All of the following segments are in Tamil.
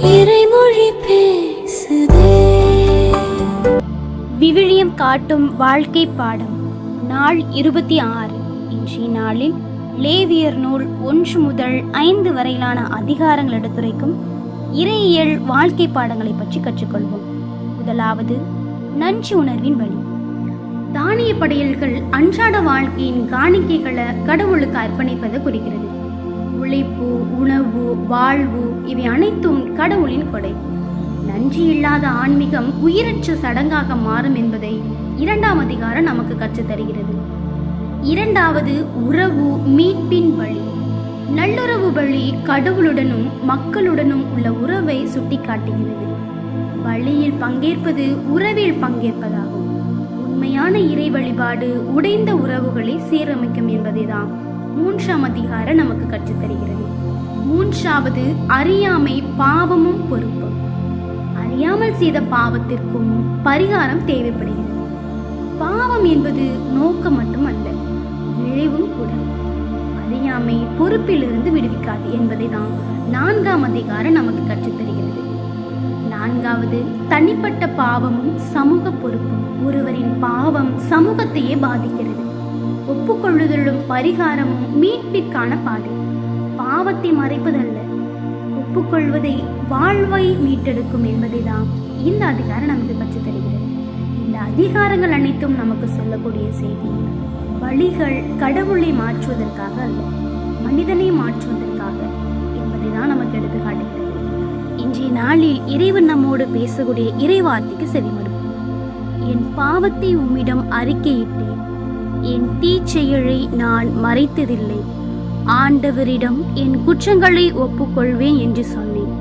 இறைமொழி பேசுதே. விவிலியம் காட்டும் வாழ்க்கை பாடம் நாள் 26. இன்றைய நாளில் லேவியர் நூல் 1 முதல் 5 வரையிலான அதிகாரங்கள் எடுத்துரைக்கும் இறையியல் வாழ்க்கை பாடங்களை பற்றி கற்றுக்கொள்வோம். முதலாவது, நன்றி உணர்வின் வழி. தானிய படையல்கள் அன்றாட வாழ்க்கையின் காணிக்கைகளை கடவுளுக்கு அர்ப்பணிப்பதை குறிக்கிறது. உழைப்பு, உணவு, வாழ்வு இவை அனைத்தும் கடவுளின் கொடை. நன்றி இல்லாத ஆன்மீகம் உயிரற்ற சடங்காக மாறும் என்பதை 2ஆம் அதிகாரம் நமக்கு கற்றுத்தருகிறது. இரண்டாவது, உறவு மீட்பின் வழி. நல்லுறவு வழி கடவுளுடனும் மக்களுடனும் உள்ள உறவை சுட்டிக்காட்டுகிறது. பலியில் பங்கேற்பது உறவில் பங்கேற்பதாகும். உண்மையான இறை வழிபாடு உடைந்த உறவுகளை சீரமைக்கும் என்பதை தான் 3ஆம் அதிகாரம் நமக்கு கற்றுத்தருகிறது. மூன்றாவது, அறியாமை, பாவமும் பொறுப்பும். அறியாமல் செய்த பாவத்திற்கும் பரிகாரம் தேவைப்படுகிறது. பாவம் என்பது நோக்கம் மட்டுமல்ல, விளைவும் கூட. அறியாமை பொறுப்பிலிருந்து விடுவிக்காது என்பதை தான் 4ஆம் அதிகாரம் நமக்கு கற்றுத்தருகிறது. நான்காவது, தனிப்பட்ட பாவமும் சமூக பொறுப்பும். ஒருவரின் பாவம் சமூகத்தையே பாதிக்கிறது. ஒப்புக்கொள்ளுதலும் பரிகாரமும் மீட்பிற்கான பாதை. பாவத்தை மறைப்பதல்ல, ஒப்புக்கொள்வதை வாழ்வை மீட்டெடுக்கும் என்பதை தான் இந்த அதிகாரம் நமக்கு கற்றுத்தருகிறது. இந்த அதிகாரங்கள் அனைத்தும் நமக்கு சொல்லக்கூடிய செய்தி, வழிகள் கடவுளை மாற்றுவதற்காக அல்ல, மனிதனை மாற்றுவதற்காக என்பதை தான் நமக்கு எடுத்து காட்டுகிறது. இன்றைய நாளில் இறைவன் நம்மோடு பேசக்கூடிய இறைவார்த்தைக்கு செவிமடுப்போம். என் பாவத்தை உம்மிடம் அறிக்கையிட்டேன், என் தீச்செயலை நான் மறைத்ததில்லை. ஆண்டவரிடம் என் குற்றங்களை ஒப்புக்கொள்வேன் என்று சொன்னேன்.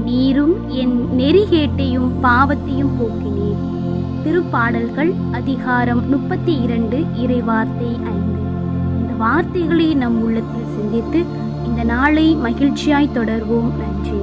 நீரும் என் நெறிகேட்டையும் பாவத்தையும் போக்கினேன். திருப்பாடல்கள் அதிகாரம் 32 இறைவார்த்தை 5. இந்த வார்த்தைகளை நம் உள்ளத்தில் சிந்தித்து இந்த நாளை மகிழ்ச்சியாய் தொடர்வோம். நன்றி.